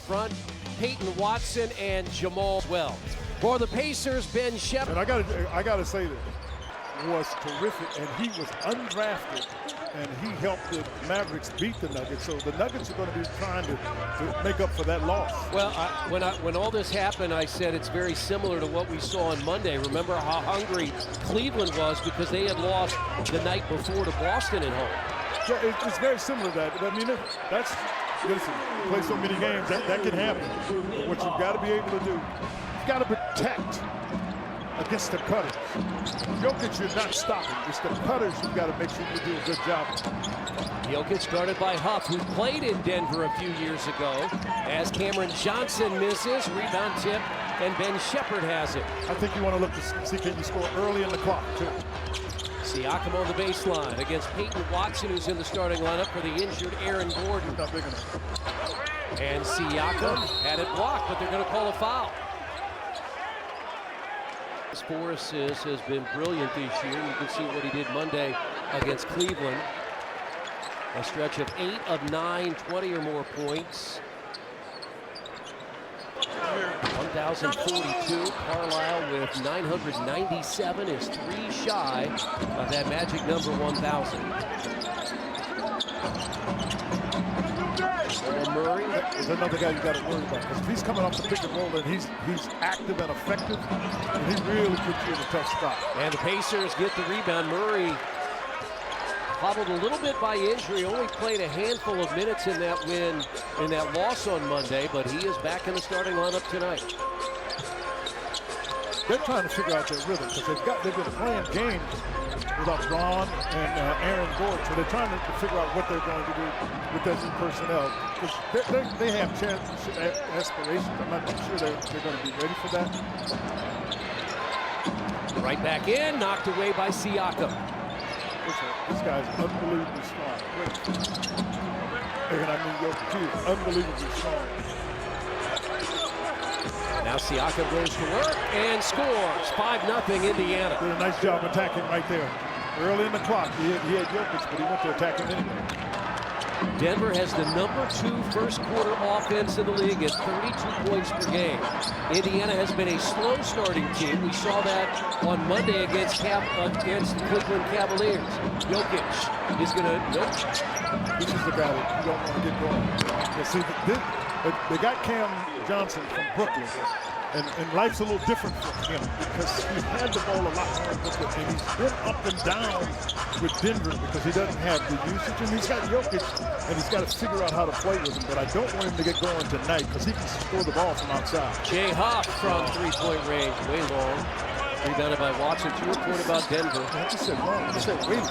front, Peyton Watson and Jamal Wells. For the Pacers, Ben Sheppard. And I gotta say this was terrific, and he was undrafted, and he helped the Mavericks beat the Nuggets. So the Nuggets are going to be trying to make up for that loss. Well, when all this happened, I said it's very similar to what we saw on Monday. Remember how hungry Cleveland was because they had lost the night before to Boston at home. Yeah, it's very similar to that. I mean, listen, you play so many games, that can happen. But what you've got to be able to do, you've got to protect against the cutters. Jokic, you're not stopping. It's the cutters you've got to make sure you do a good job. Jokic guarded by Huff, who played in Denver a few years ago. As Cameron Johnson misses, rebound tip, and Ben Sheppard has it. I think you want to look to see can you score early in the clock, too. Siakam on the baseline against Peyton Watson, who's in the starting lineup for the injured Aaron Gordon. Not big enough. And Siakam had it blocked, but they're going to call a foul. His 4 assists has been brilliant this year. You can see what he did Monday against Cleveland. A stretch of 8 of 9, 20 or more points. 1,042. Carlisle with 997 is 3 shy of that magic number 1,000. Murray. There's another guy you got to worry about, because if he's coming off the pick and roll and he's active and effective, and he really puts you in a tough spot. And the Pacers get the rebound. Murray hobbled a little bit by injury, only played a handful of minutes in that win, in that loss on Monday, but he is back in the starting lineup tonight. They're trying to figure out their rhythm, because they've been playing games without Braun and Aaron Gordon, so they're trying to figure out what they're going to do with their new personnel. Because they have championship aspirations. I'm not sure they're going to be ready for that. Right back in, knocked away by Siakam. This guy's unbelievably strong. And I mean, Jokic, unbelievably strong. Now Siakam goes to work and scores. 5-0 Indiana. Did a nice job attacking right there. Early in the clock, he had Jokic, but he went to attack him anyway. Denver has the #2 first quarter offense in the league at 32 points per game. Indiana has been a slow starting team. We saw that on Monday against the Cleveland Cavaliers. Jokic is going to, nope. This is the guy that you don't want to get going. You see, they got Cam Johnson from Brooklyn, and life's a little different for him because he had the ball a lot more in Brooklyn, and he's been up and down with Denver because he doesn't have the usage, and he's got Jokic, and he's got to figure out how to play with him, but I don't want him to get going tonight because he can score the ball from outside. Jay Huff from three-point range, way long. Rebounded by Watson. To your point about Denver. I just said wrong. I said wait.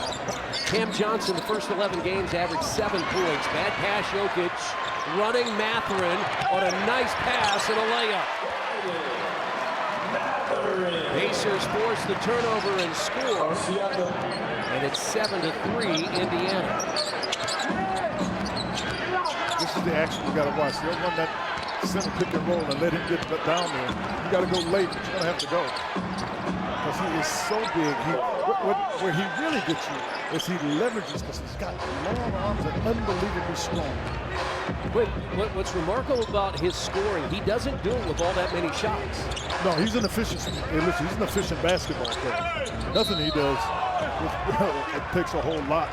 Cam Johnson, the first 11 games, averaged 7 points. Bad pass, Jokic. Running Mathurin on a nice pass and a layup. Pacers force the turnover and score. And it's 7-3 Indiana. This is the action you got to watch. You don't run that center pick and roll and let him get down there. You got to go late, but you're going to have to go. Because he is so big. Where he really gets you is he leverages because he's got long arms and unbelievably strong. What's remarkable about his scoring, he doesn't do it with all that many shots. No, he's an efficient. Hey, listen, he's an efficient basketball player. Nothing he does, it takes a whole lot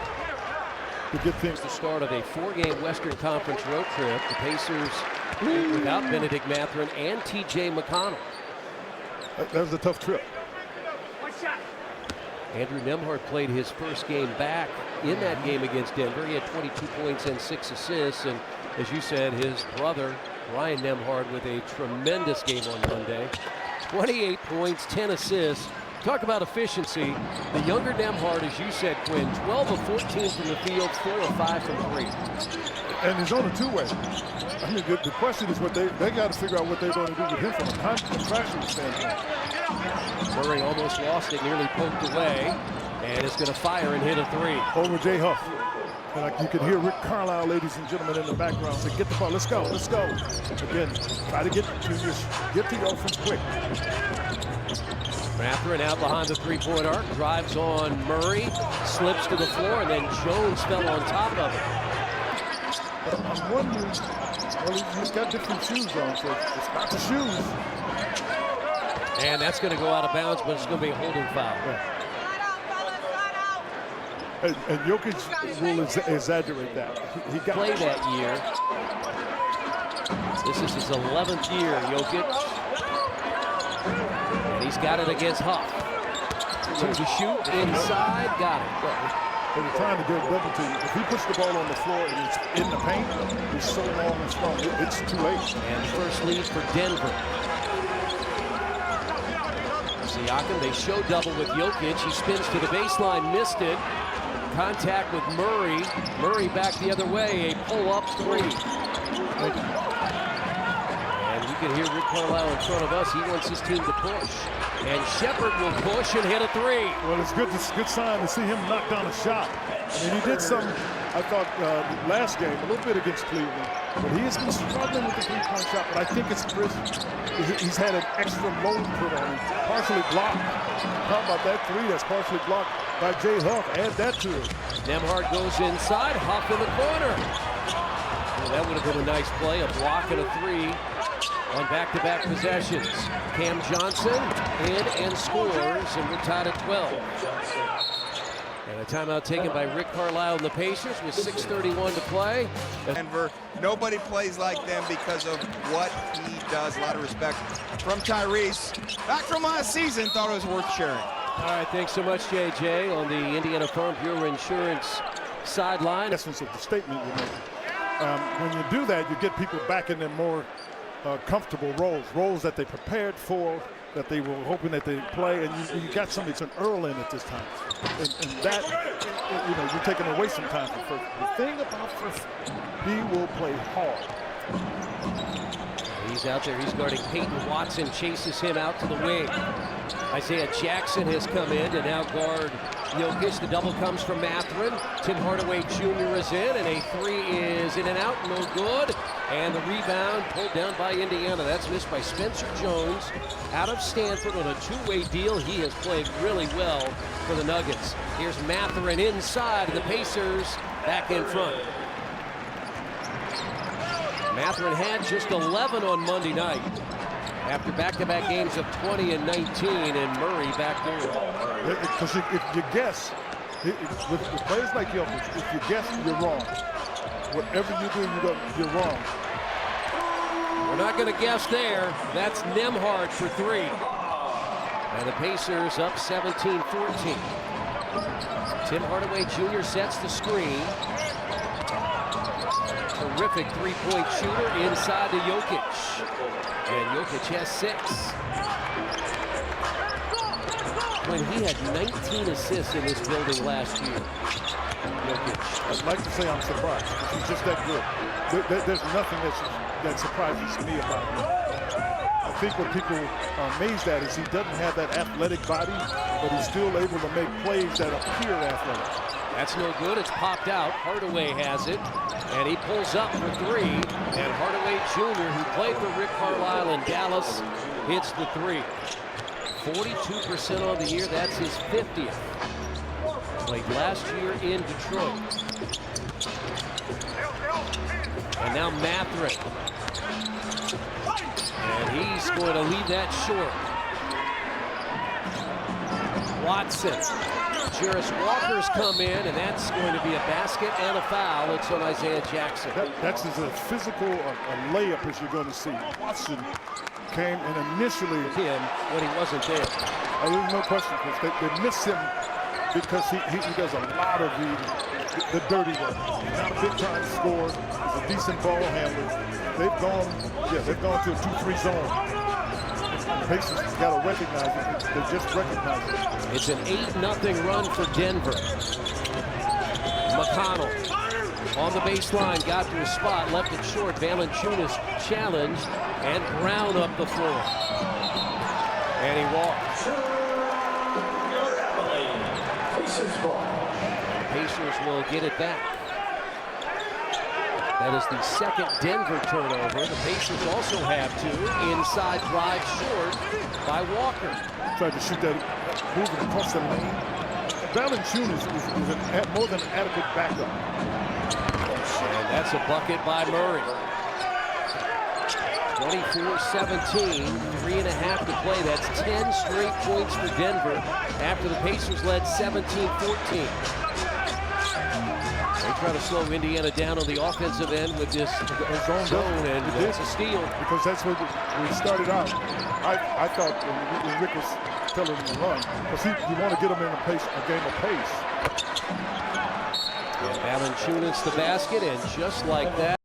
to get things. The start of a 4-game Western Conference road trip. The Pacers without Benedict Mathurin and T.J. McConnell. That was a tough trip. Andrew Nembhard played his first game back in that game against Denver. He had 22 points and 6 assists. And as you said, his brother, Ryan Nembhard, with a tremendous game on Monday. 28 points, 10 assists. Talk about efficiency. The younger Nembhard, as you said, Quinn, 12 of 14 from the field, 4 of 5 from 3. And he's on a two-way. I mean, the question is what they got to figure out what they're going to do with him from a contractual standpoint. Murray almost lost it, nearly poked away, and is going to fire and hit a 3. Over Jay Huff. And like you can hear Rick Carlisle, ladies and gentlemen, in the background say, get the ball, let's go, let's go. Again, try to get to your offense quick. Mathurin out behind the three-point arc, drives on Murray, slips to the floor, and then Jones fell on top of it. But I'm wondering Well, he's got different shoes on, so it's not the shoes. And that's going to go out of bounds, but it's going to be a holding foul. Yeah. And Jokic will exaggerate that. He got play that year. This is his 11th year, Jokic. And he's got it against Huff. To the shoot, inside, got it. They were trying to go double team. If he puts the ball on the floor and it's in the paint, he's so long and strong. It's too late. And first lead for Denver. Siakam, they show double with Jokic. He spins to the baseline, missed it. Contact with Murray. Murray back the other way. A pull-up three. And we can hear Rick Carlisle in front of us. He wants his team to push. And Shepherd will push and hit a three. Well, it's good sign to see him knock down a shot. I mean, he did some, I thought, last game, a little bit against Cleveland. But he has been struggling with the three-point shot. But I think it's Chris. He's had an extra load put on him. Partially blocked. How about that three that's partially blocked by Jay Huff? Add that to it. Nembhard goes inside. Huff in the corner. Well, that would have been a nice play. A block and a three on back-to-back possessions. Cam Johnson in and scores, and we're tied at 12. And a timeout taken by Rick Carlisle and the Pacers with 6:31 to play. Denver, nobody plays like them because of what he does. A lot of respect from Tyrese. Back from last season, thought it was worth sharing. All right, thanks so much, JJ, on the Indiana Farm Bureau Insurance sideline. Essence of the statement you're making. When you do that, you get people back in their more comfortable roles that they prepared for, that they were hoping that they play, and you got somebody that's an Earl in at this time. And that, you're taking away some time from First. The thing about First, he will play hard. He's out there, he's guarding Peyton Watson, chases him out to the wing. Isaiah Jackson has come in to now guard Jokic. The double comes from Mathurin. Tim Hardaway Jr. is in, and a three is in and out, no good. And the rebound pulled down by Indiana. That's missed by Spencer Jones out of Stanford on a two-way deal. He has played really well for the Nuggets. Here's Mathurin inside, and the Pacers back in front. Mathurin had just 11 on Monday night after back-to-back games of 20 and 19, and Murray back there. Because if you guess, with players like Jokic, if you guess, you're wrong. Whatever you do, you're wrong. We're not going to guess there. That's Nembhard for three. And the Pacers up 17-14. Tim Hardaway Jr. sets the screen. Terrific three-point shooter inside to Jokic. And Jokic has 6. When he had 19 assists in this building last year. Jokic. I'd like to say I'm surprised. He's just that good. There's nothing that surprises me about him. I think what people are amazed at is he doesn't have that athletic body, but he's still able to make plays that appear athletic. That's no good. It's popped out. Hardaway has it, and he pulls up for three. And Hardaway Jr., who played for Rick Carlisle in Dallas, hits the three. 42% on the year. That's his 50th. Played last year in Detroit. And now Mathurin. And he's going to leave that short. Watson. Jarris Walker's come in, and that's going to be a basket and a foul. It's on Isaiah Jackson. That's as a physical a layup as you're going to see. Watson came and initially him when he wasn't there. There's no question, Chris. They miss him because he does a lot of the dirty work. He's not a big-time scorer. He's a decent ball handler. They've gone to a 2-3 zone. The Pacers got to recognize it. They just recognize it. It's an 8-0 run for Denver. McConnell on the baseline, got to a spot, left it short. Valanciunas challenged, and Brown up the floor. And he walks. Pacers will get it back. That is the second Denver turnover. The Pacers also have two. Inside drive short by Walker. Tried to shoot that moving across the lane. Valanciunas is more than adequate backup. And that's a bucket by Murray. 24-17, 3.5 to play. That's 10 straight points for Denver after the Pacers led 17-14. They try to slow Indiana down on the offensive end with this zone, and it's a steal. Because that's what we started out. I thought when Rick was telling him to run, because you want to get him in a game of pace. Valanciunas the basket, and just like that.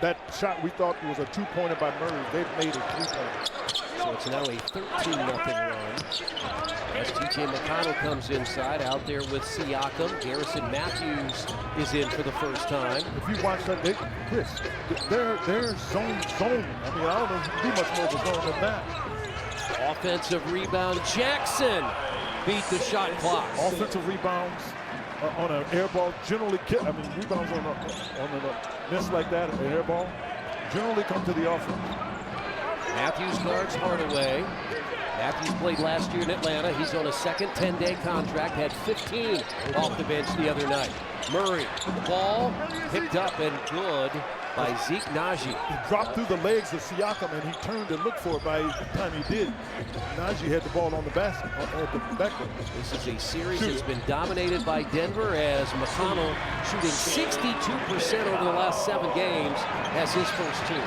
That shot we thought was a two-pointer by Murray, they've made a three-pointer. So it's now a 13-0 run. As T.J. McConnell comes inside, out there with Siakam. Garrison Matthews is in for the first time. If you watch that, Chris, they're zone. I mean, I don't know if you can be much more of a zone than that. Offensive rebound. Jackson beat the shot clock. Offensive rebounds on an air ball generally rebounds on a miss like that, an air ball, generally come to the offense. Matthews guards Hardaway. Matthews played last year in Atlanta. He's on a second 10-day contract, had 15 off the bench the other night. Murray, ball picked up and good by Zeke Naji. He dropped through the legs of Siakam, and he turned and looked for it. By the time he did, Naji had the ball on the basket, at the backboard. This is a series that's been dominated by Denver, as McConnell shooting 62% over the last 7 games as his first team.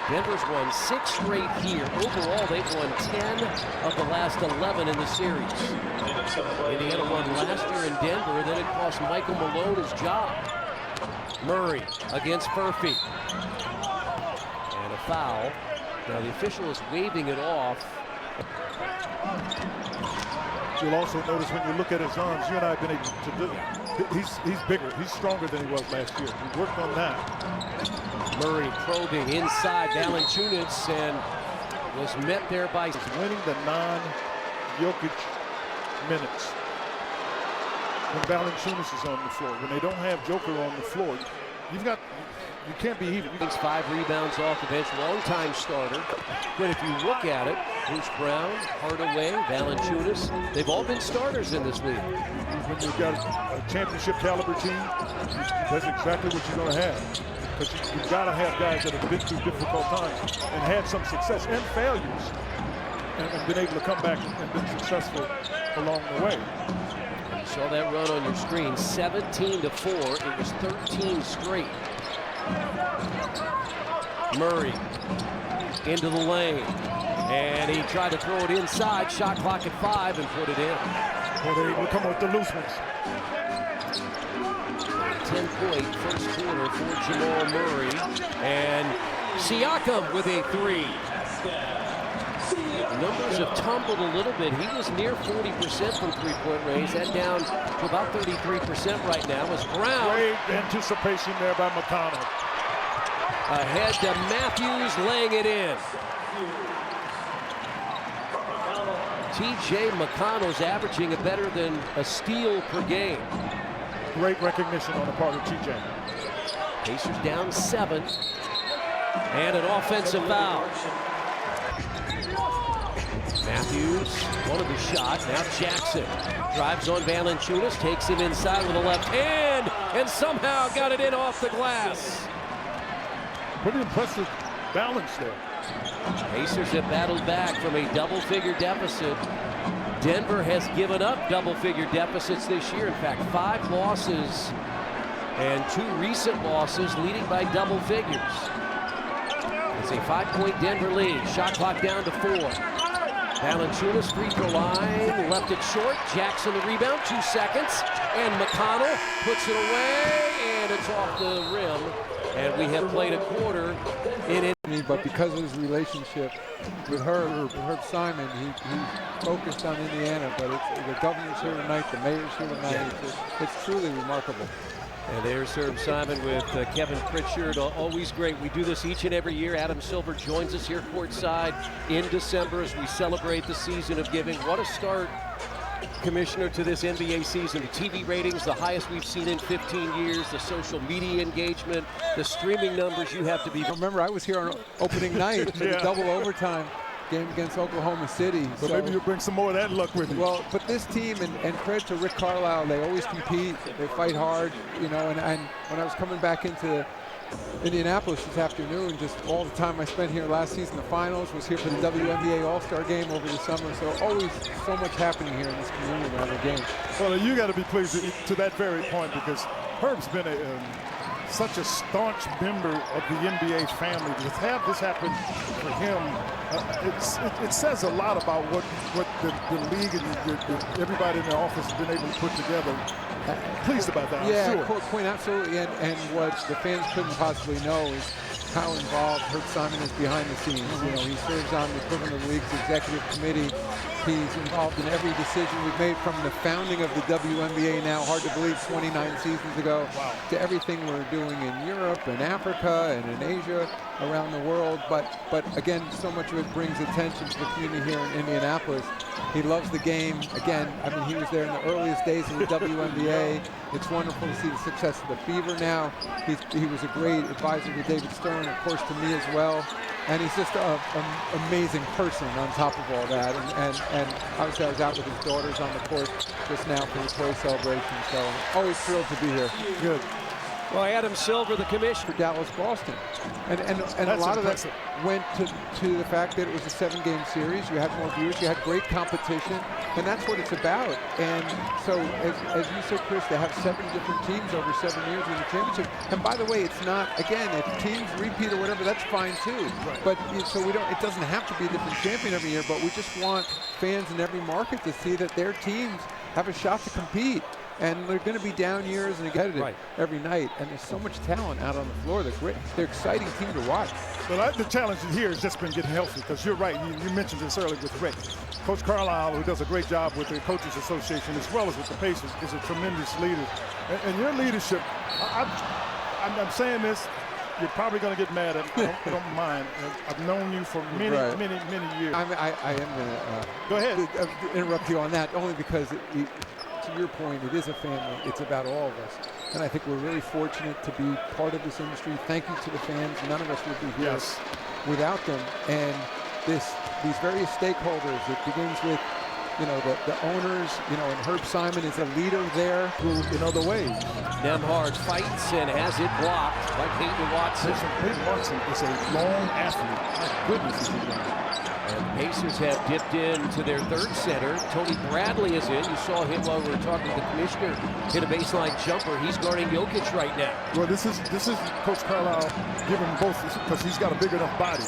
Denver's won 6 straight here. Overall, they've won 10 of the last 11 in the series. Indiana won last year in Denver, then it cost Michael Malone his job. Murray against Furphy. And a foul. Now the official is waving it off. You'll also notice when you look at his arms, you and I have been able to do it. He's bigger. He's stronger than he was last year. We worked on that. Murray probing inside Valanciunas and was met there by winning the non-Jokic minutes. When Valanciunas is on the floor, when they don't have Joker on the floor, you can't be even. Takes 5 rebounds off the bench, long-time starter. But if you look at it, Bruce Brown, Hardaway, Valanciunas, they've all been starters in this league. When you've got a championship caliber team, that's exactly what you're going to have. Because you've got to have guys that have been through difficult times and had some success and failures and been able to come back and been successful along the way. You saw that run on your screen, 17-4. It was 13 straight. Murray into the lane, and he tried to throw it inside. Shot clock at 5 and put it in. Well, they're able to come with the loose ones. 10-point first quarter for Jamal Murray, and Siakam with a 3. Numbers have tumbled a little bit. He was near 40% from three-point range. That down to about 33% right now as Brown. Great anticipation there by McConnell. Ahead to Matthews, laying it in. T.J. McConnell's averaging a better than a steal per game. Great recognition on the part of T.J. Pacers down 7. And an offensive foul. Matthews wanted the shot. Now Jackson drives on Valanciunas, takes him inside with a left hand, and somehow got it in off the glass. Pretty impressive balance there. Pacers have battled back from a double-figure deficit. Denver has given up double-figure deficits this year. In fact, 5 losses and 2 recent losses leading by double figures. It's a 5-point Denver lead. Shot clock down to 4. Valanciunas free throw line, left it short. Jackson the rebound, 2 seconds. And McConnell puts it away, and it's off the rim. And we have played a quarter in it. But because of his relationship with Herb Simon, he focused on Indiana. But the governor's here tonight, the mayor's here tonight. It's truly remarkable. And there's Herb Simon with Kevin Pritchard. Always great. We do this each and every year. Adam Silver joins us here courtside in December as we celebrate the season of giving. What a start, Commissioner, to this NBA season. The TV ratings, the highest we've seen in 15 years. The social media engagement, the streaming numbers. You have to be. Remember, I was here on opening night for the double overtime game against Oklahoma City. So maybe you'll bring some more of that luck with you. Well, but this team, and credit to Rick Carlisle, they always compete, they fight hard, you know, and when I was coming back into Indianapolis this afternoon. Just all the time I spent here last season, the finals, was here for the WNBA All-Star game over the summer. So always so much happening here in this community around the game. Well, you got to be pleased to that very point, because Herb's been such a staunch member of the NBA family. To have this happen for him, it says a lot about what the league and everybody in the office has been able to put together. Pleased about that, yeah, I'm sure. Point absolutely, and what the fans couldn't possibly know is how involved Herb Simon is behind the scenes. You know, he serves on the equivalent of the league's executive committee. He's involved in every decision we've made, from the founding of the WNBA, now hard to believe 29 seasons ago, to everything we're doing in Europe and Africa and in Asia, around the world. But again, so much of it brings attention to the community here in Indianapolis. He loves the game. Again, I mean, he was there in the earliest days of the WNBA. It's wonderful to see the success of the Fever now. He was a great advisor to David Stern, of course, to me as well. And he's just an amazing person on top of all that. And obviously I was out with his daughters on the court just now for the toy celebration. So always thrilled to be here. Good. Well, Adam Silver, the commissioner. For Dallas, Boston. And a lot of that went to the fact that it was a 7-game series. You had more viewers, you had great competition, and that's what it's about. And so, as you said, Chris, to have 7 different teams over 7 years in the championship. And by the way, it's not, again, if teams repeat or whatever, that's fine too. Right. But so it doesn't have to be a different champion every year, but we just want fans in every market to see that their teams have a shot to compete. And they're going to be down years and competitive every night. And there's so much talent out on the floor. They're exciting team to watch. Well, the challenge here has just been getting healthy, because you're right. You mentioned this earlier with Rick. Coach Carlisle, who does a great job with the Coaches Association as well as with the Pacers, is a tremendous leader. And your leadership, I'm saying this, you're probably going to get mad at me. Don't mind. I've known you for many years. I am going to go ahead. Interrupt you on that, only because to your point, it is a family. It's about all of us. And I think we're really fortunate to be part of this industry. Thank you to the fans. None of us would be here without them. And these various stakeholders, it begins with, the owners, and Herb Simon is a leader there who, in other ways. Nembhard fights and has it blocked by Peyton Watson. Peyton Watson is a long athlete. My goodness, is he long. And the Pacers have dipped into their third center. Tony Bradley is in. You saw him while we were talking to the commissioner. Hit a baseline jumper. He's guarding Jokic right now. Well, this is Coach Carlisle giving both, because he's got a big enough body.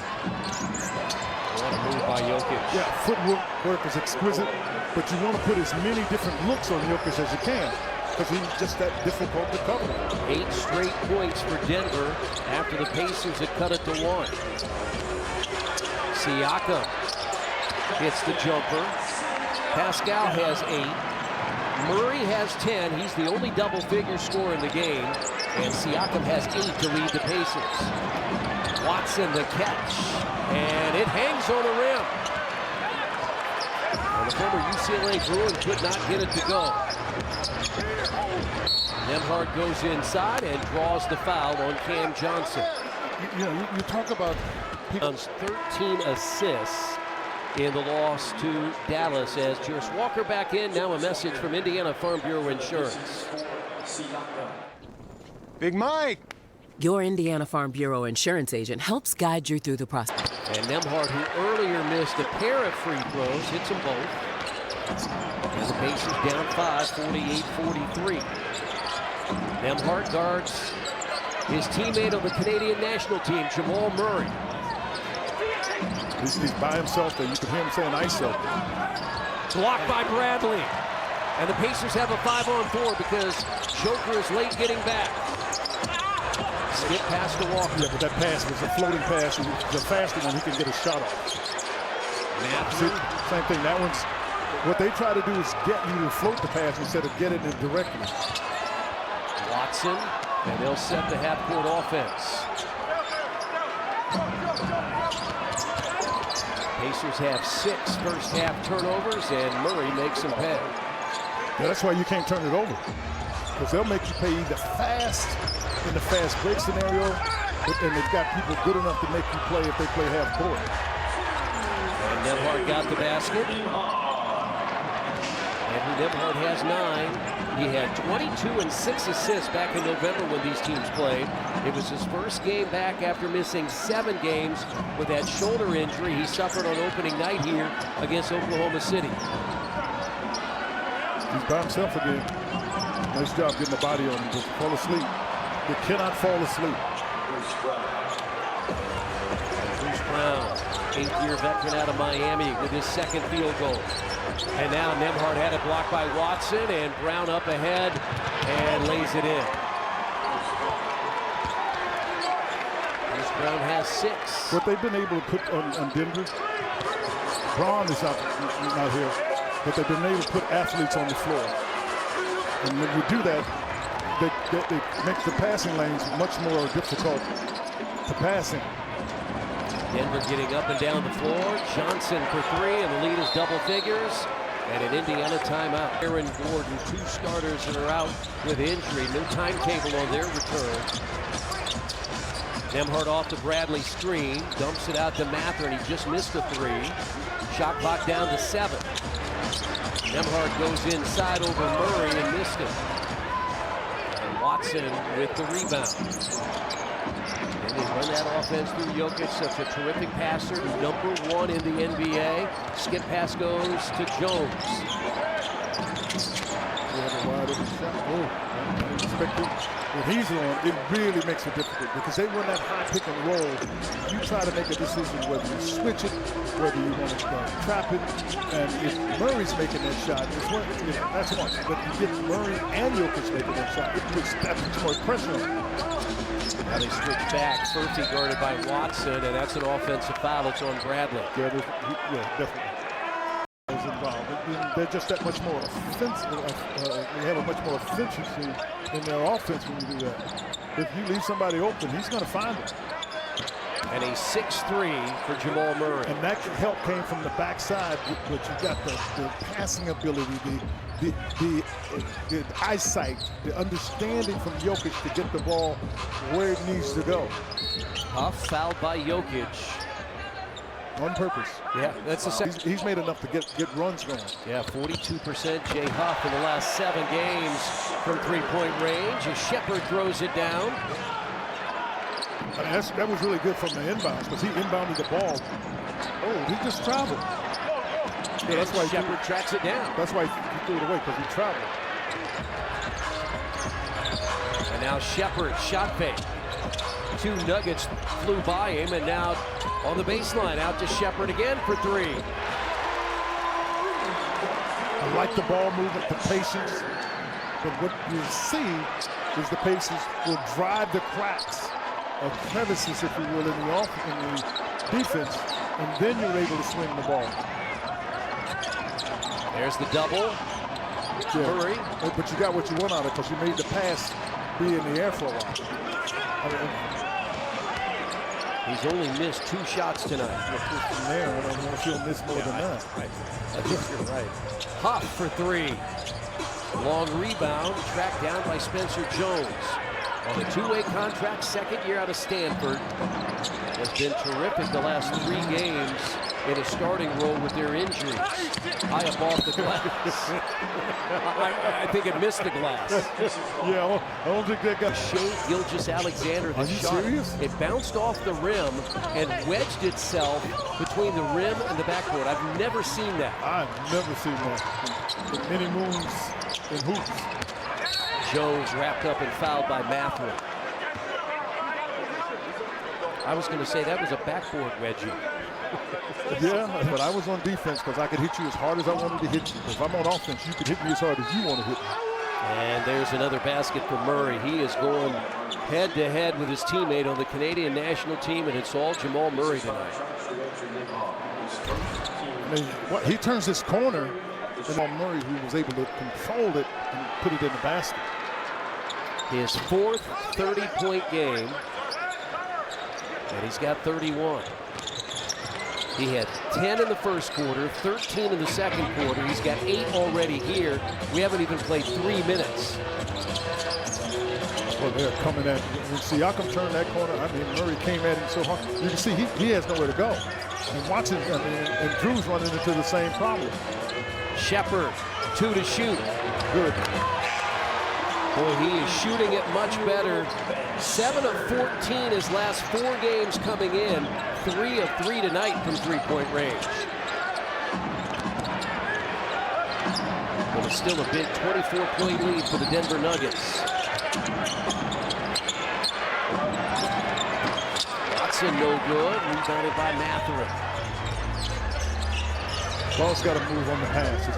What a move by Jokic. Yeah, footwork is exquisite, but you want to put as many different looks on Jokic as you can, because he's just that difficult to cover. 8 straight points for Denver after the Pacers had cut it to 1. Siakam hits the jumper. Pascal has 8. Murray has 10. He's the only double-figure scorer in the game. And Siakam has 8 to lead the Pacers. Watson the catch. And it hangs on the rim. And the former UCLA Bruin could not get it to go. Nembhard goes inside and draws the foul on Cam Johnson. You talk about 13 assists in the loss to Dallas. As Juris Walker back in, now a message from Indiana Farm Bureau Insurance. Big Mike. Your Indiana Farm Bureau Insurance agent helps guide you through the process. And Nembhard, who earlier missed a pair of free throws, hits them both. And the Pacers down 5, 48-43. Nembhard guards his teammate on the Canadian national team, Jamal Murray. He's by himself there. You can hear him saying ISO. Blocked by Bradley. And the Pacers have a 5-on-4 because Joker is late getting back. Skip pass to Walker. Yeah, but that pass was a floating pass. The faster one, he can get a shot off. Same thing. That one's, what they try to do is get you to float the pass instead of get it in directly. Watson, and they'll set the half-court offense. Pacers have 6 first-half turnovers, and Murray makes them pay. Yeah, that's why you can't turn it over, because they'll make you pay either fast in the fast break scenario, and they've got people good enough to make you play if they play half court. And Nembhard got the basket. Andrew Nembhard has 9. He had 22 and 6 assists back in November when these teams played. It was his first game back after missing 7 games with that shoulder injury he suffered on opening night here against Oklahoma City. He's by himself again. Nice job getting the body on him. Just fall asleep. You cannot fall asleep. Bruce Brown, 8th-year veteran out of Miami with his 2nd field goal. And now Nembhard had it blocked by Watson, and Brown up ahead and lays it in. Bruce Brown has 6. What they've been able to put on Denver, Braun is not here, but they've been able to put athletes on the floor. And when you do that, they make the passing lanes much more difficult to pass in. Denver getting up and down the floor. Johnson for 3, and the lead is double figures. And an Indiana timeout. Aaron Gordon, 2 starters that are out with injury. No timetable on their return. Nembhard off the Bradley screen. Dumps it out to Mather, and he just missed a 3. Shot clock down to 7. Nembhard goes inside over Murray and missed it. And Watson with the rebound. And they run that offense through Jokic, such a terrific passer, #1 in the NBA. Skip pass goes to Jones. Wide open shot. Oh, unexpected. When he's on, it really makes it difficult because they run that high pick and roll. You try to make a decision whether you switch it, whether you want to trap it, and if Murray's making that shot, that's one. But you get Murray and Jokic making that shot, it puts that much more pressure on. Now they switch back. Furphy guarded by Watson, and that's an offensive foul. It's on Bradley. Yeah, definitely. Involved. They're just that much more offensive. They have a much more efficiency in their offense when you do that. If you leave somebody open, he's going to find it. And a 6-3 for Jamal Murray. And that help came from the backside, but you got the passing ability, the eyesight, the understanding from Jokic to get the ball where it needs to go. Huff fouled by Jokic. On purpose. Yeah, that's the second. He's made enough to get runs going. Yeah, 42% Jay Huff in the last 7 games from 3-point range. As Shepherd throws it down. I mean, that was really good from the inbounds because he inbounded the ball. Oh, he just traveled. Yeah, that's why Shepherd tracks it down. That's why he threw it away, because he traveled. And now Shepherd, shot fake. 2 Nuggets flew by him, and now on the baseline, out to Shepherd again for 3. I like the ball movement, the patience. But what you see is the Pacers will drive the cracks or crevices, if you will, in the defense, and then you're able to swing the ball. There's the double. Yeah. Murray. But you got what you want out of it because you made the pass be in the air for a while. He's only missed 2 shots tonight. From there, I don't know if he'll miss more than that. I think you're right. Huff for 3. Long rebound, tracked down by Spencer Jones. On a 2-way contract, 2nd year out of Stanford. Has been terrific the last 3 games in a starting role with their injuries. High up off the glass. I think it missed the glass. Yeah, I don't think that got Shea Gilgeous-Alexander, the shot. Serious? It bounced off the rim and wedged itself between the rim and the backboard. I've never seen that. I've never seen that in many moons in hoops. Jones wrapped up and fouled by Mather. I was going to say that was a backboard wedgie. Yeah, but I was on defense because I could hit you as hard as I wanted to hit you. If I'm on offense, you could hit me as hard as you want to hit me. And there's another basket for Murray. He is going head-to-head with his teammate on the Canadian national team, and it's all Jamal Murray tonight. I mean, he turns this corner, and Jamal Murray, who was able to control it and put it in the basket. His 4th 30-point game, and he's got 31. He had 10 in the first quarter, 13 in the second quarter. He's got 8 already here. We haven't even played 3 minutes. Well, they're coming at when Siakam turned that corner. I mean, Murray came at him so hard. You can see he has nowhere to go. And Watson, and Drew's running into the same problem. Shepherd 2 to shoot. Good. Boy, he is shooting it much better. 7 of 14 his last 4 games coming in. 3 of 3 tonight from three-point range. But it's still a big 24-point lead for the Denver Nuggets. Watson no good. Rebounded by Mathurin. Ball's got to move on the pass.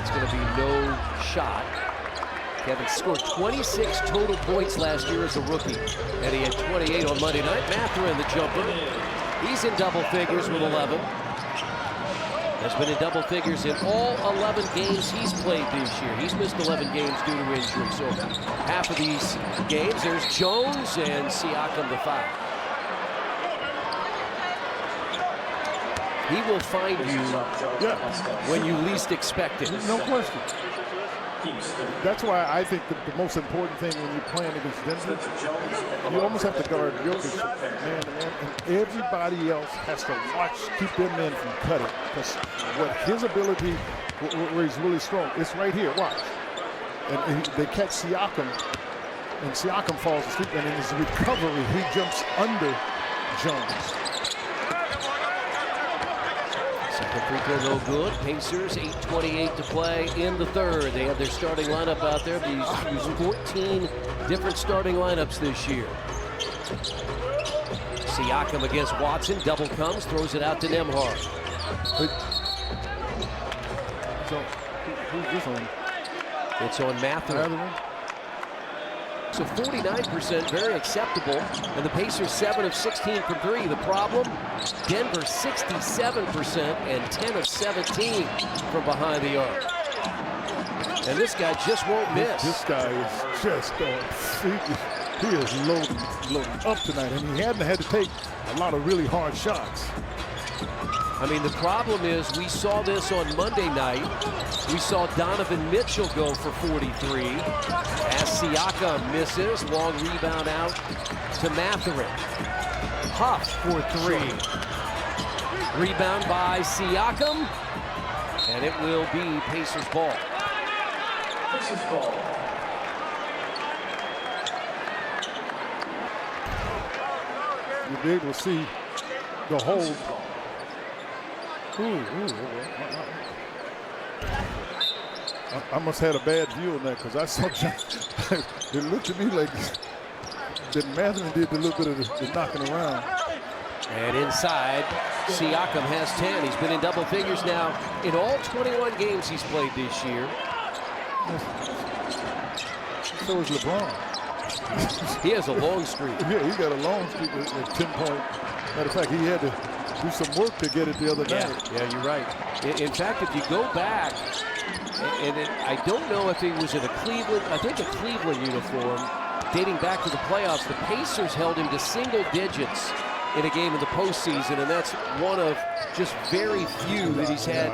It's going to be no shot. Kevin scored 26 total points last year as a rookie, and he had 28 on Monday night. Mathurin, the jumper. He's in double figures with 11. Has been in double figures in all 11 games he's played this year. He's missed 11 games due to injury. So half of these games, there's Jones and Siakam the foul. He will find you when you least expect it. No question. That's why I think the most important thing when you're playing against Denver, you almost have to guard Jokic man to man, and everybody else has to keep their men from cutting. Because what his ability, where he's really strong, it's right here. Watch, and they catch Siakam, and Siakam falls asleep, and in his recovery, he jumps under Jones. Second free throw no good. Pacers 8:28 to play in the third. They have their starting lineup out there. They use 14 different starting lineups this year. Siakam against Watson. Double comes, throws it out to Nembhard. So who's this on? It's on Mathurin. So 49%, very acceptable. And the Pacers 7 of 16 from 3. The problem, Denver 67% and 10 of 17 from behind the arc. And this guy just won't miss. This guy is just he is loading up tonight, and he hadn't had to take a lot of really hard shots. I mean, the problem is we saw this on Monday night. We saw Donovan Mitchell go for 43. As Siakam misses, long rebound out to Mathurin. Huff for 3. Rebound by Siakam. And it will be Pacers ball. Pacers ball. You'll be able to see the hold. I must have had a bad view on that because I saw it looked to me like that Mathurin did a little bit of the knocking around. And inside, Siakam has 10. He's been in double figures now in all 21 games he's played this year. So is LeBron. He has a long streak. Yeah, he got a long streak at 10 point. Matter of fact, he had to do some work to get it the other night. Yeah, you're right. In fact, if you go back, I don't know if he was in a Cleveland, I think a Cleveland uniform, dating back to the playoffs. The Pacers held him to single digits in a game in the postseason, and that's one of just very few that he's had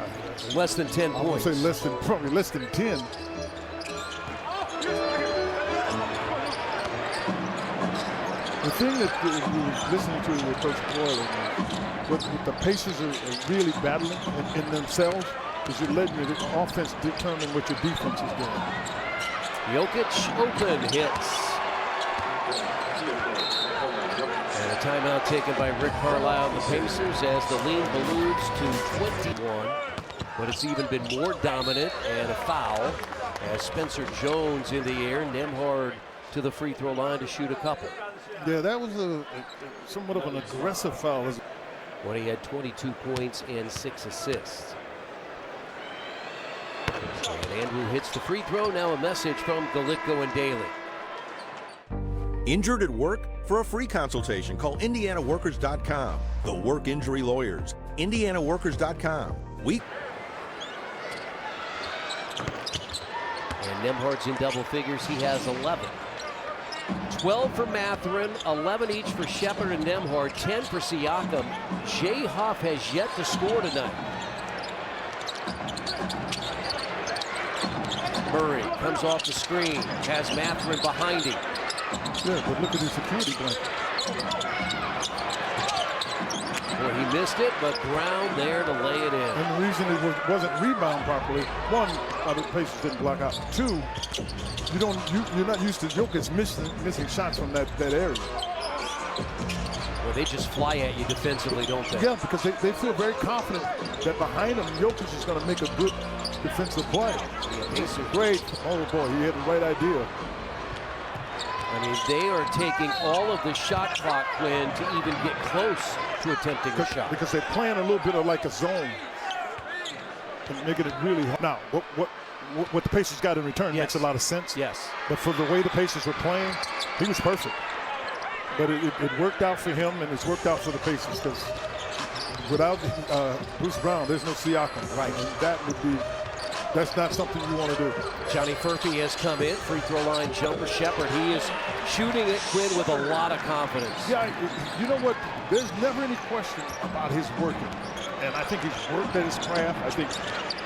less than 10 points. I would say probably less than 10. The thing that you were listening to with Coach Boyle, what the Pacers are really battling in themselves is you're letting your offense determine what your defense is doing. Jokic open hits. And a timeout taken by Rick Carlisle and the Pacers as the lead balloons to 21. But it's even been more dominant, and a foul as Spencer Jones in the air. Nembhard to the free throw line to shoot a couple. Yeah, that was somewhat of an aggressive foul. When he had 22 points and 6 assists. And Andrew hits the free throw. Now a message from Galitko and Daly. Injured at work? For a free consultation, call IndianaWorkers.com. The Work Injury Lawyers. IndianaWorkers.com. And Nembhard's in double figures. He has 11. 12 for Mathurin, 11 each for Shepard and Nembhard, 10 for Siakam. Jay Huff has yet to score tonight. Murray comes off the screen, has Mathurin behind him. Yeah, but look at his security blanket. Well, he missed it, but Brown there to lay it in. And the reason it wasn't rebound properly, one, the Pacers didn't block out. Two, you're not used to Jokic missing shots from that area. Well, they just fly at you defensively, don't they? Yeah, because they feel very confident that behind them, Jokic is going to make a good defensive play. Pacers. Great. Oh, boy, he had the right idea. I mean, they are taking all of the shot clock, Quinn, to even get close to attempting a shot. Because they're playing a little bit of like a zone and making it really hard. Now, what the Pacers got in return makes a lot of sense. Yes. But for the way the Pacers were playing, he was perfect. But it worked out for him, and it's worked out for the Pacers because without Bruce Brown, there's no Siakam. Right. And that's not something you want to do. Johnny Furphy has come in, free throw line jumper. Shepherd, he is shooting it, Quinn, with a lot of confidence. Yeah, you know what? There's never any question about his working. And I think he's worked at his craft. I think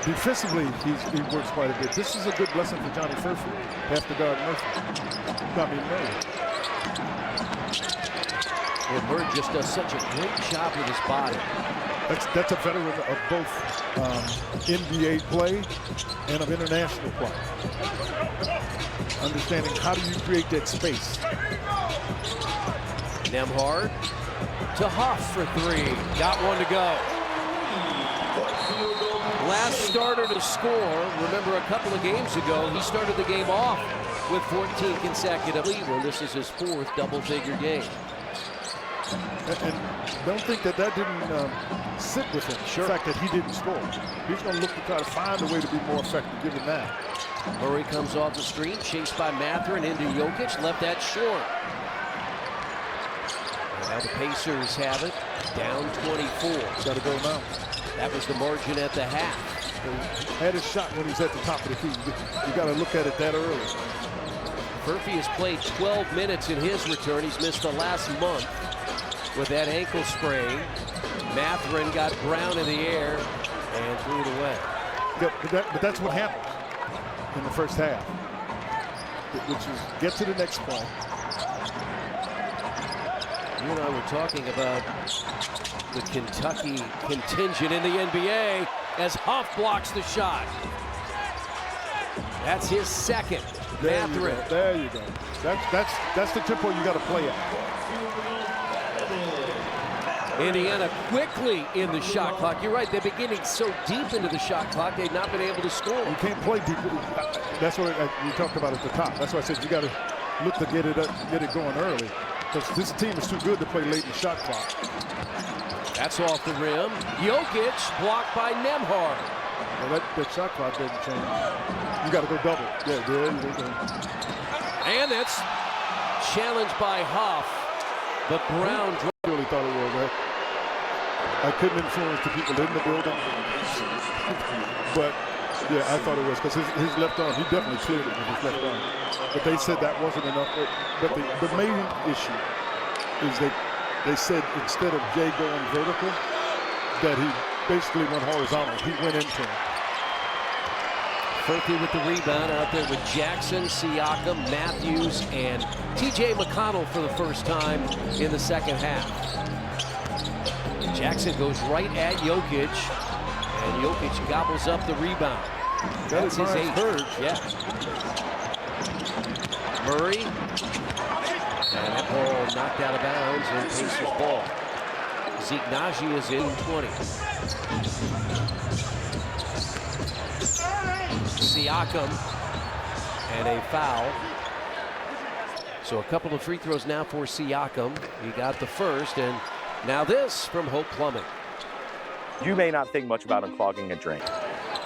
defensively, he works quite a bit. This is a good lesson for Johnny Furphy, half the guard Murray. Well, Murray just does such a great job with his body. That's a veteran of both NBA play and of international play. Understanding how do you create that space. Nembhard to Huff for three. Got one to go. Last starter to score. Remember a couple of games ago, he started the game off with 14 consecutively. Well, this is his fourth double-figure game. And don't think that didn't sit with him. Sure. The fact that he didn't score. He's going to look to try to find a way to be more effective given that. Murray comes off the screen, chased by Mathurin into Jokic, left that short. And now the Pacers have it, down 24. Got to go now. That was the margin at the half. He had his shot when he was at the top of the key. You got to look at it that early. Furphy has played 12 minutes in his return. He's missed the last month with that ankle sprain. Mathurin got Brown in the air and threw it away. But that's what happened in the first half, which is get to the next play. You and I were talking about the Kentucky contingent in the NBA as Huff blocks the shot. That's his second. Mathurin. There you go. That's the tempo you got to play at. Indiana quickly in the shot clock. You're right, they're beginning so deep into the shot clock, they've not been able to score. You can't play deep. That's what you talked about at the top. That's why I said you got to look to get it going early. Because this team is too good to play late in the shot clock. That's off the rim. Jokic blocked by Nembhard. Well, that shot clock doesn't change. You got to go double. Yeah, there you go. And that's challenged by Huff. But Brown really thought it was. I couldn't influence the people in the building. But, yeah, I thought it was because his left arm, he definitely cleared it with his left arm. But they said that wasn't enough. But the main issue is they said instead of Jay going vertical, that he basically went horizontal. He went into him. Furphy with the rebound out there with Jackson, Siakam, Matthews, and T.J. McConnell for the first time in the second half. Jackson goes right at Jokic, and Jokic gobbles up the rebound. That's his eighth. Yeah. Murray, and that ball knocked out of bounds, and Pacers ball. Zeke Naji is in 20. Siakam, and a foul. So a couple of free throws now for Siakam. He got the first, and now this from Hope Plumbing. You may not think much about unclogging a drain.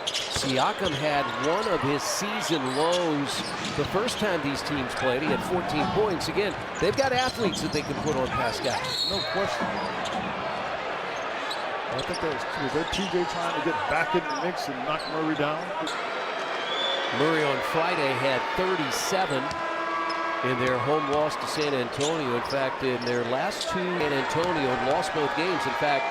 Siakam had one of his season lows the first time these teams played. He had 14 points. Again, they've got athletes that they can put on Pascal. No question. I think was that TJ trying to get back in the mix and knock Murray down? Murray on Friday had 37 in their home loss to San Antonio. In fact, in their last two, San Antonio lost both games. In fact,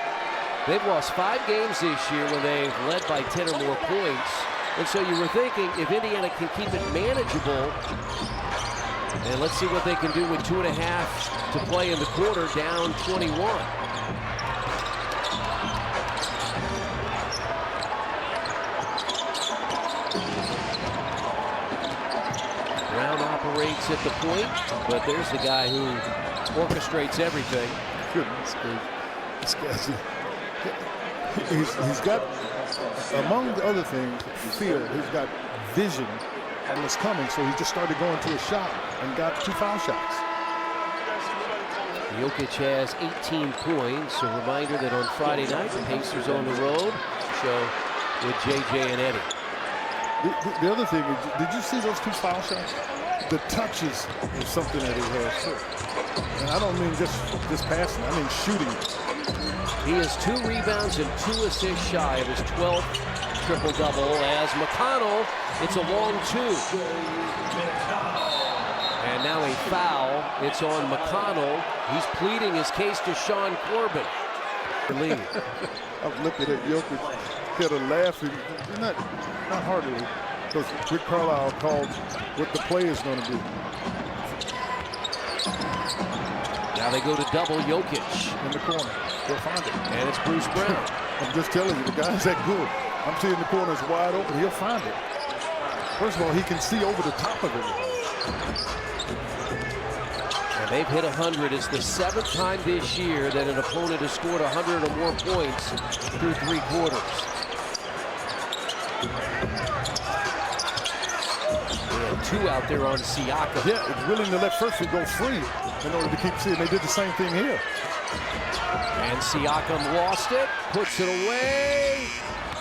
they've lost 5 games this year when they've led by 10 or more points. And so you were thinking if Indiana can keep it manageable, and let's see what they can do with 2.5 to play in the quarter, down 21. operates at the point, but there's the guy who orchestrates everything. Goodness gracious. He's got, among the other things, feel. He's got vision on what's coming, so he just started going to a shot and got 2 foul shots. Jokic has 18 points. A reminder that on Friday night, the Pacers on the road show with JJ and Eddie. The other thing, did you see those 2 foul shots? The touches is something that he has too. And I don't mean just passing, I mean shooting. He has 2 rebounds and 2 assists shy of his 12th triple-double as McConnell, it's a long 2. And now a foul. It's on McConnell. He's pleading his case to Sean Corbin. I'm looking at Jokic, kind of laughing, not heartily, because Rick Carlisle called what the play is going to be. Now they go to double Jokic In the corner, they'll find it. and it's Bruce Brown. I'm just telling you, the guy's that good. I'm seeing the corner's wide open, he'll find it. First of all, he can see over the top of it. And they've hit 100. It's the 7th time this year that an opponent has scored 100 or more points through 3 quarters. And 2 out there on Siakam. Yeah, it's willing to let Furphy go free in order to keep seeing. They did the same thing here. And Siakam lost it, puts it away,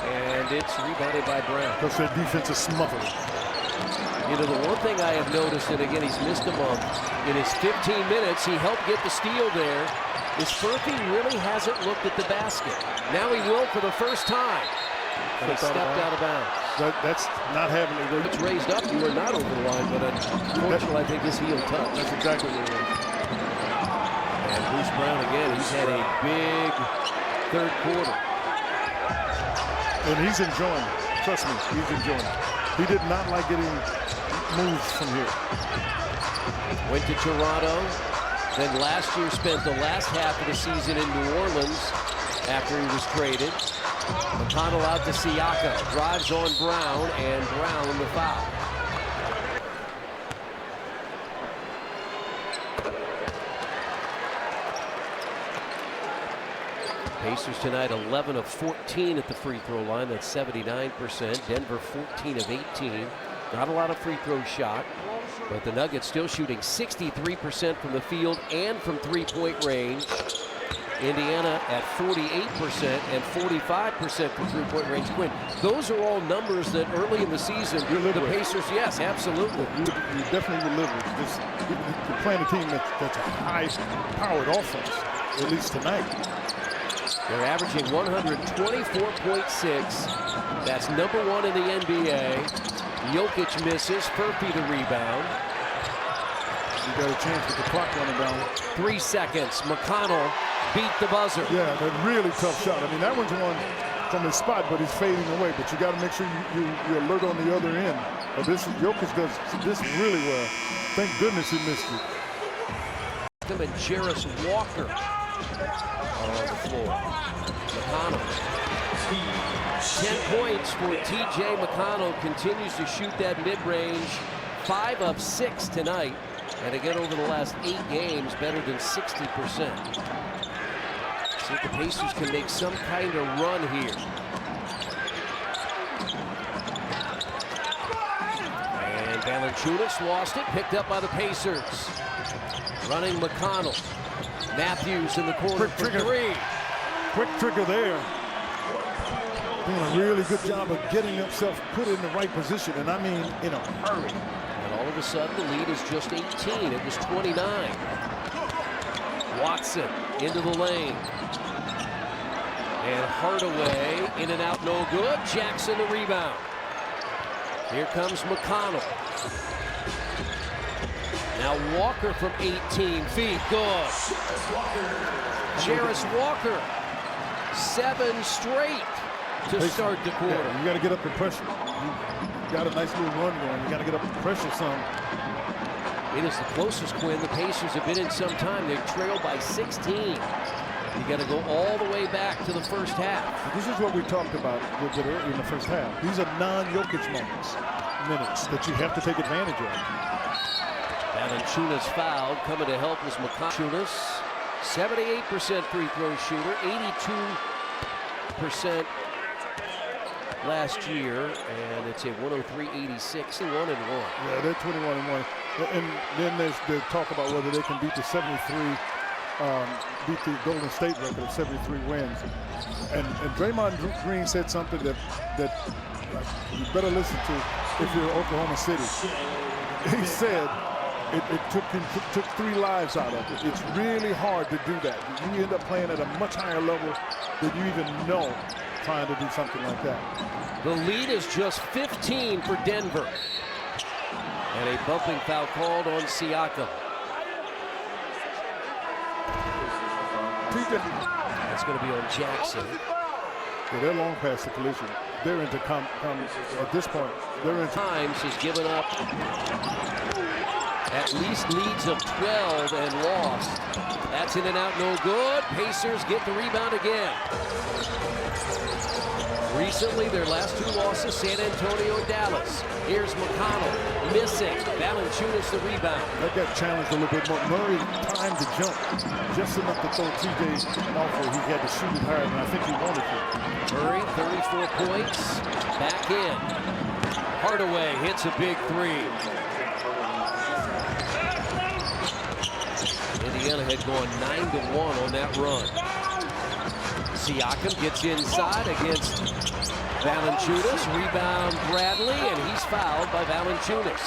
and it's rebounded by Brown. Because their defense is smothered. You know, the one thing I have noticed, and again, he's missed a month, in his 15 minutes, he helped get the steal there, is Furphy really hasn't looked at the basket. Now he will for the first time. He stepped out of bounds. That's not having it. It's raised up, you are not over the line, but unfortunately, I think his heel touch. That's exactly what it is. And Bruce Brown again, he's had a big 3rd quarter. And he's enjoying it. Trust me, he's enjoying it. He did not like getting moved from here. Went to Toronto, then last year spent the last half of the season in New Orleans after he was traded. McConnell out to Siakam, drives on Brown, and Brown the foul. Pacers tonight 11 of 14 at the free throw line. That's 79%. Denver 14 of 18. Not a lot of free throw shot, but the Nuggets still shooting 63% from the field and from 3-point range. Indiana at 48% and 45% from 3-point range. Quinn, those are all numbers that early in the season, the Pacers, yes, absolutely. You definitely will live with. You're playing a team that's a high-powered offense, at least tonight. They're averaging 124.6. That's number 1 in the NBA. Jokic misses. Furphy the rebound. You got a chance with the clock running down. 3 seconds. McConnell beat the buzzer. Yeah, a really tough shot. I mean, that one's one from his spot, but he's fading away. But you got to make sure you're alert on the other end. But Jokic does this really well. Thank goodness he missed it. Him and Jarris Walker are on the floor. McConnell. 10 points for TJ McConnell. Continues to shoot that mid-range. 5 of 6 tonight. And again, over the last 8 games, better than 60%. See if the Pacers can make some kind of run here. And Valanciunas lost it, picked up by the Pacers. Running McConnell. Matthews in the corner for 3. Quick trigger there. Doing a really good job of getting himself put in the right position, and I mean in a hurry. And all of a sudden, the lead is just 18. It was 29. Watson into the lane. And Hardaway in and out, no good. Jackson the rebound. Here comes McConnell. Now Walker from 18 feet, good. Jarris Walker, 7 straight to start the quarter. Yeah, you got to get up and pressure. You got a nice little run going. You got to get up and pressure some. It is the closest, Quinn, the Pacers have been in some time. They've trailed by 16. You got to go all the way back to the first half. This is what we talked about a little bit earlier in the first half. These are non-Jokic minutes that you have to take advantage of. Valanciunas fouled. Coming to help was Valanciunas. 78% free throw shooter, 82% last year, and it's a 103-86, 1-1. Yeah, they're 21-1. And then there's the talk about whether they can beat the 73, beat the Golden State record of 73 wins. And Draymond Green said something that you better listen to if you're Oklahoma City. He said it took 3 lives out of it. It's really hard to do that. You end up playing at a much higher level than you even know, trying to do something like that. The lead is just 15 for Denver. And a bumping foul called on Siakam. That's going to be on Jackson. Yeah, they're long past the collision. They're into at this point. They're into Times has given up at least leads of 12 and lost. That's in and out, no good. Pacers get the rebound again. Recently, their last 2 losses, San Antonio and Dallas. Here's McConnell, missing. Valanciunas the rebound. That got challenged a little bit more. Murray timed the jump just enough to throw TJ off where he had to shoot it higher than I think he wanted to. Murray, 34 points, back in. Hardaway hits a big 3. Indiana had gone 9-1 on that run. Siakam gets inside against Valanciunas. Rebound Bradley, and he's fouled by Valanciunas.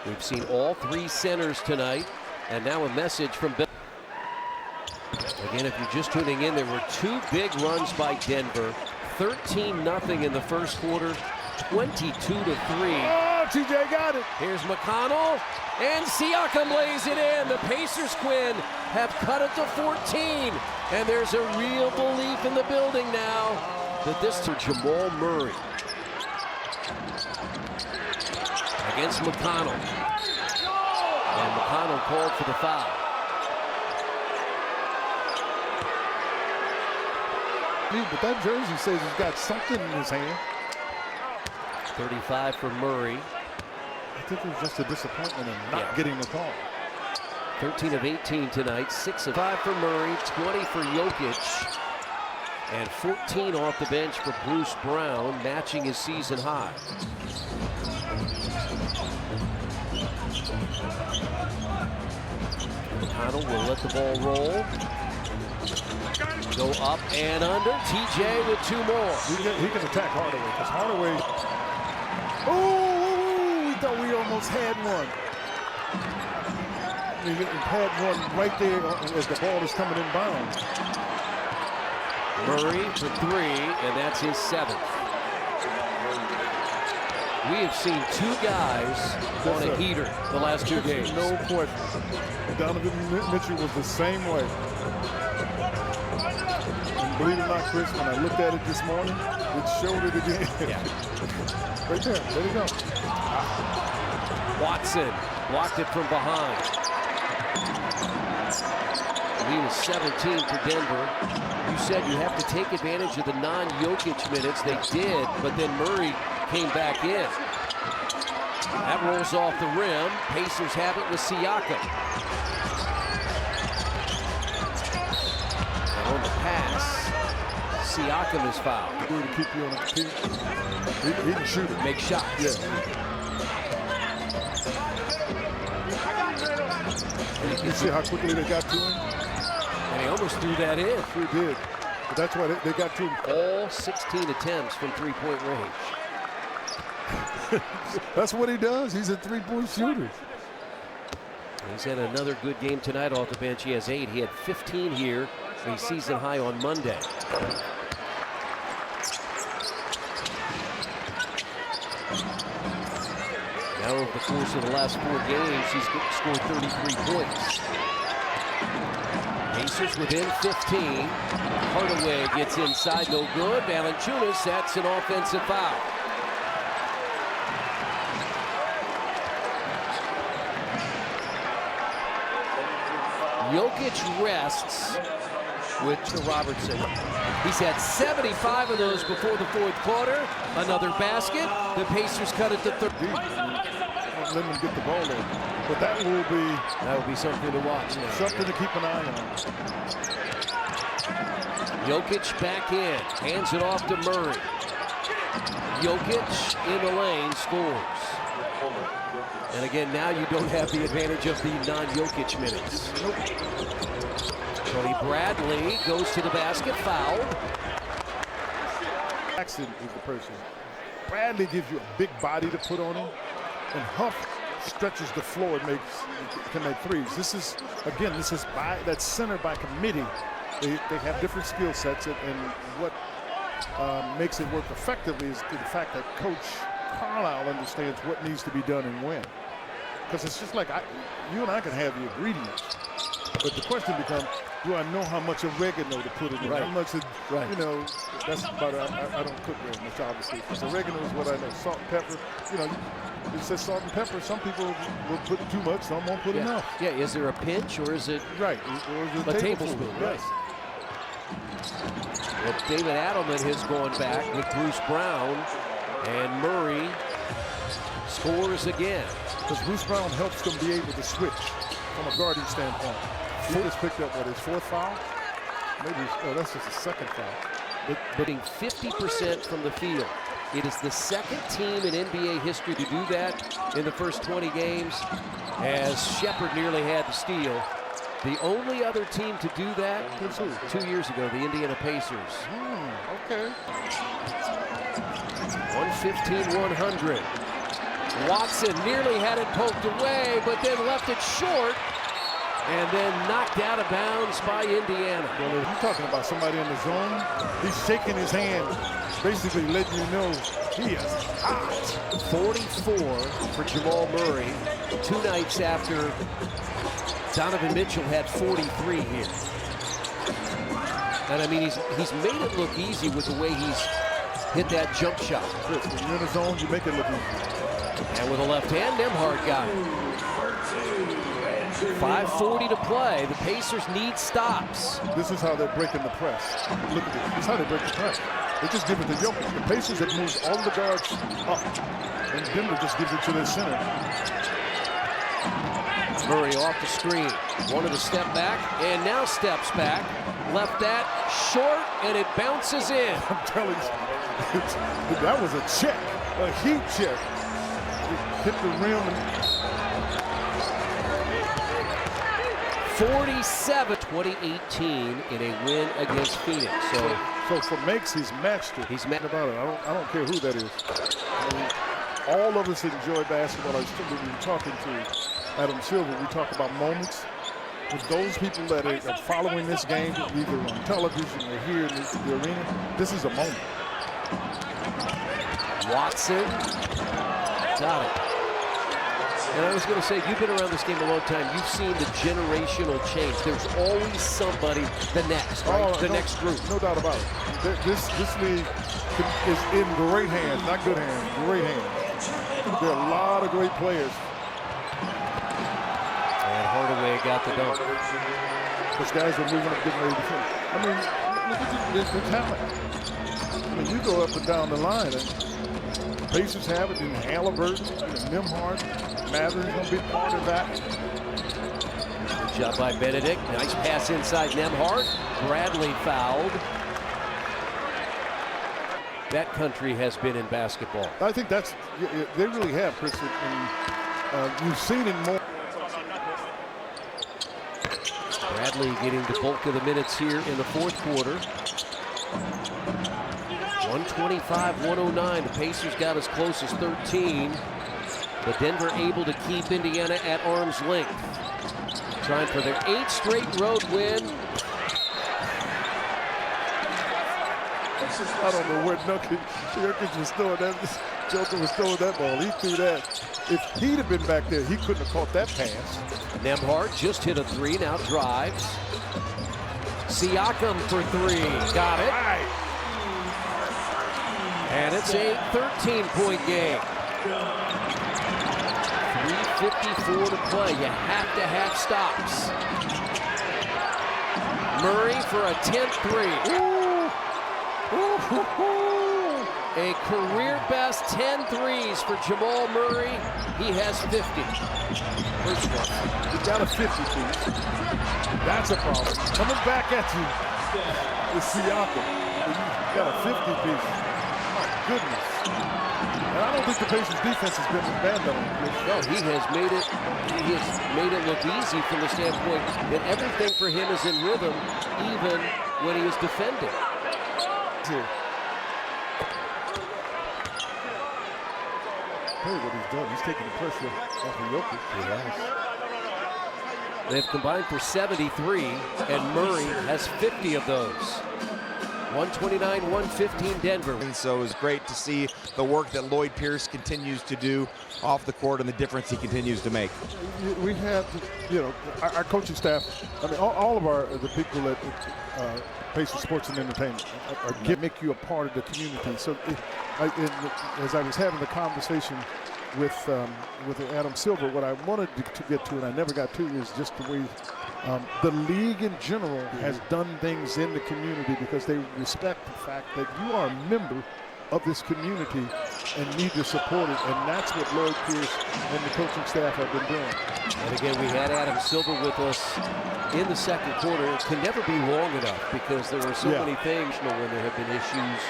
We've seen all 3 centers tonight, and now a message from Bill. Again, if you're just tuning in, there were 2 big runs by Denver. 13-0 in the first quarter, 22-3. Oh, TJ got it. Here's McConnell, and Siakam lays it in. The Pacers, Quinn, have cut it to 14. And there's a real belief in the building now that this to Jamal Murray against McConnell. And McConnell called for the foul. But that jersey says he's got something in his hand. 35 for Murray. I think it was just a disappointment in not getting the call. 13 of 18 tonight, 6 of 5 for Murray, 20 for Jokic, and 14 off the bench for Bruce Brown, matching his season high. McConnell will let the ball roll. Go up and under. TJ with 2 more. He can attack Hardaway, because Hardaway, we thought we almost had one. We had one right there as the ball is coming inbound. Murray for 3, and that's his 7th. We have seen 2 guys on a heater the last 2 games. No question. Donovan Mitchell was the same way. And believe it or not, Chris, when I looked at it this morning, it showed it again. Yeah. Right there you go. Watson blocked it from behind. He was 17 for Denver. You said you have to take advantage of the non-Jokic minutes. They did, but then Murray came back in. That rolls off the rim. Pacers have it with Siakam. And on the pass, Siakam is fouled. To keep you on the feet. He can shoot it. Make shots. Yeah. You see how quickly they got to him? And he almost threw that in. Sure did. But that's why they got to him. All 16 attempts from 3-point range. That's what he does. He's a 3-point shooter. He's had another good game tonight off the bench. He has 8. He had 15 here. A season high on Monday. Now over the course of the last 4 games, he's scored 33 points. Pacers within 15. Hardaway gets inside, no good. Valanciunas, that's an offensive foul. Jokic rests with Robertson. He's had 75 of those before the fourth quarter. Another basket. The Pacers cut it to 30. Let them get the ball in. But that will be something to watch now. Something to keep an eye on. Jokic back in. Hands it off to Murray. Jokic in the lane scores. And again, now you don't have the advantage of the non-Jokic minutes. Tony Bradley goes to the basket, fouled. Jackson is the person. Bradley gives you a big body to put on him, and Huff stretches the floor and can make threes. This is by that center by committee. They have different skill sets, and what makes it work effectively is the fact that Coach Carlisle understands what needs to be done and when. Because it's just like you and I can have the ingredients, but the question becomes, do I know how much oregano to put in it? Right. How much, you know, that's about it. I don't cook very much, obviously. Because oregano is what I know. Salt and pepper, you know, it says salt and pepper. Some people will put too much, some won't put enough. Yeah, is there a pinch or is it right? Or is it a tablespoon? Yes. But David Adelman has gone back with Bruce Brown, and Murray scores again. Because Bruce Brown helps them be able to switch from a guarding standpoint. He just picked up his fourth foul. Maybe that's just a second foul. Putting 50% from the field. It is the second team in NBA history to do that in the first 20 games, as Shepherd nearly had the steal. The only other team to do that 2 years ago, the Indiana Pacers. Okay. 115-100. Watson nearly had it poked away, but then left it short, and then knocked out of bounds by Indiana. Well, if you're talking about somebody in the zone, he's shaking his hand, basically letting you know he is hot. 44 for Jamal Murray, 2 nights after Donovan Mitchell had 43 here. And I mean, he's made it look easy with the way he's hit that jump shot. Chris, when you're in the zone, you make it look easy. And with a left hand, Nembhard got it. 5:40 to play. The Pacers need stops. This is how they're breaking the press. Look at this. This is how they break the press. They just give it to Jokic. The Pacers have moved all the guards up, and Denver just gives it to their center. Murray off the screen. Wanted to step back, and now steps back. Left that short, and it bounces in. I'm telling you, that was a check, a heat check. It hit the rim. 47-2018 in a win against Phoenix. So for Makes, he's matched it. He's met about it. I don't care who that is. I mean, all of us enjoy basketball. I was talking to Adam Silver. We talk about moments. With those people that are following this game, either on television or here in the arena, this is a moment. Watson got it. And I was going to say, you've been around this game a long time. You've seen the generational change. There's always somebody, the next, right? Next group. No doubt about it. This league is in great hands, not good hands, great hands. There are a lot of great players. And Hardaway got the dunk. Those guys are moving up, getting ready to finish. I mean, look at the talent. I mean, you go up and down the line, and the Pacers have it, and Halliburton, Nembhard, Mather's going to be part of that. Good job by Benedict. Nice pass inside Nembhard. Bradley fouled. That country has been in basketball. I think they really have, Chris. And you've seen it more. Bradley getting the bulk of the minutes here in the fourth quarter. 125-109. The Pacers got as close as 13. But Denver able to keep Indiana at arm's length. Trying for their 8th straight road win. I don't know where Nurkic was throwing that. Joker was throwing that ball. He threw that. If he'd have been back there, he couldn't have caught that pass. Nembhard just hit a 3, now drives. Siakam for 3, got it. And it's a 13-point game. 3:54 to play. You have to have stops. Murray for a 10th 3. Ooh. A career best 10 threes for Jamal Murray. He has 50. First one. You got a 50-piece. That's a problem. Coming back at you is Siakam. You got a 50-piece. My goodness. And I don't think the Pacers defense has been bad though. No, he has made it look easy from the standpoint that everything for him is in rhythm, even when he is defending. Hey, what he's done, he's taking the pressure off of Jokic. They've combined for 73, and Murray has 50 of those. 129-115 Denver. And so it's great to see the work that Lloyd Pierce continues to do off the court and the difference he continues to make. We have, you know, our coaching staff, I mean, all of the people at Pacers Sports and Entertainment make you a part of the community. So as I was having the conversation with Adam Silver, what I wanted to get to and I never got to is just the way the league in general has done things in the community because they respect the fact that you are a member of this community and need to support it, and that's what Lloyd Pierce and the coaching staff have been doing. And again, we had Adam Silver with us in the second quarter. It can never be long enough because there are so many things when there have been issues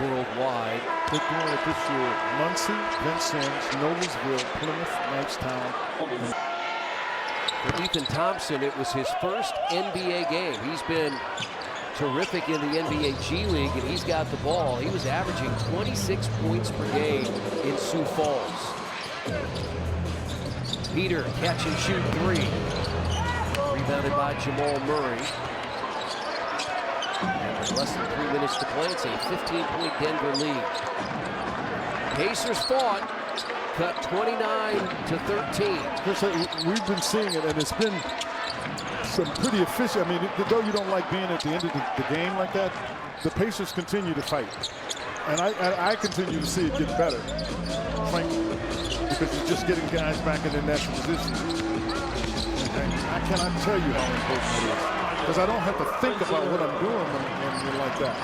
worldwide. They're doing it this year. Muncie, Vincennes, Noblesville, Plymouth, Knightstown. For Ethan Thompson, it was his first NBA game. He's been terrific in the NBA G League, and he's got the ball. He was averaging 26 points per game in Sioux Falls. Peter, catch and shoot three. Rebounded by Jamal Murray. And with less than 3 minutes to play, it's a 15-point Denver lead. Pacers fought. Cut 29-13. We've been seeing it, and it's been some pretty efficient. I mean, though you don't like being at the end of the game like that, the Pacers continue to fight. And I continue to see it get better, frankly, because it's just getting guys back in their natural position. And I cannot tell you how important it is, because I don't have to think about what I'm doing when like that.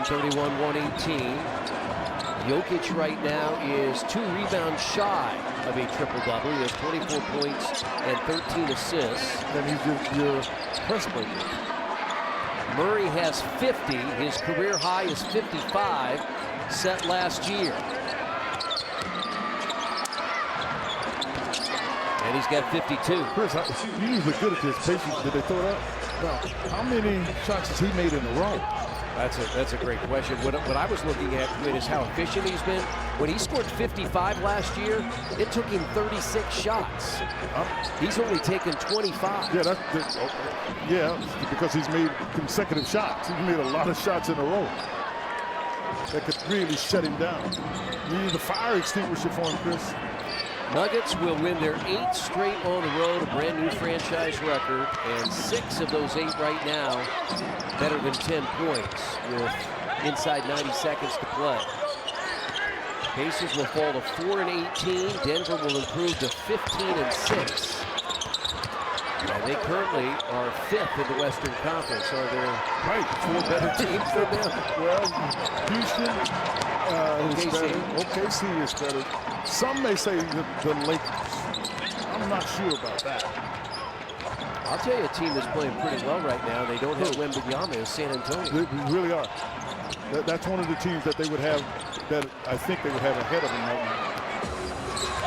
131-118. Jokic right now is 2 rebounds shy of a triple-double. He has 24 points and 13 assists. And he's your press breaker. Murray has 50. His career high is 55, set last year. And he's got 52. Chris, you usually good at this. Pacers, did they throw it up? No. How many shots has he made in a row? That's a great question. What I was looking at, Quinn, is how efficient he's been. When he scored 55 last year, it took him 36 shots. He's only taken 25. Yeah, because he's made consecutive shots. He's made a lot of shots in a row that could really shut him down. You need a fire extinguisher for him, Chris. Nuggets will win their 8th straight on the road, a brand new franchise record, and 6 of those 8 right now better than 10 points with inside 90 seconds to play. Pacers will fall to 4-18. Denver will improve to 15-6. And they currently are 5th in the Western Conference. Are there 4 better teams than them? Well, Houston is better. OKC is better. Some may say the Lakers. I'm not sure about that. I'll tell you a team that's playing pretty well right now. They don't have Wembanyama is San Antonio. They really are. That's one of the teams that they would have, that I think they would have ahead of them right now.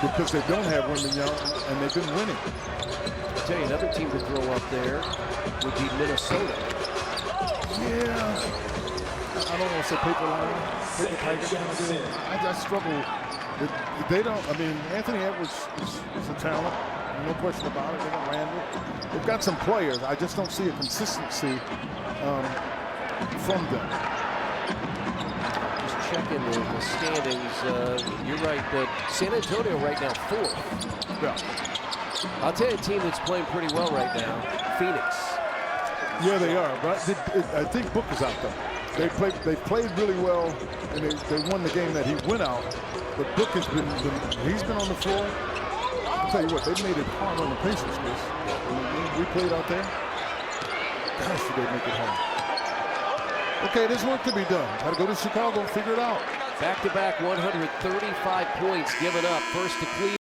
Because they don't have Wembanyama, and they've been winning. I'll tell you another team to throw up there would be Minnesota. Yeah. I don't want to say paper Tigers. I struggle. They don't, I mean, Anthony Edwards is a talent. No question about it. They got Randall. They've got some players. I just don't see a consistency from them. Just checking the standings. You're right. San Antonio right now 4th. Yeah. I'll tell you a team that's playing pretty well right now, Phoenix. Yeah, they are. But I think Book is out there. They played really well, and they won the game that he went out. But Book has he's been on the floor. I'll tell you what, they made it hard on the Pacers, Chris. When we played out there, gosh, did they make it hard. Okay, there's work to be done. Got to go to Chicago and figure it out. Back-to-back 135 points given up. First to Cleveland.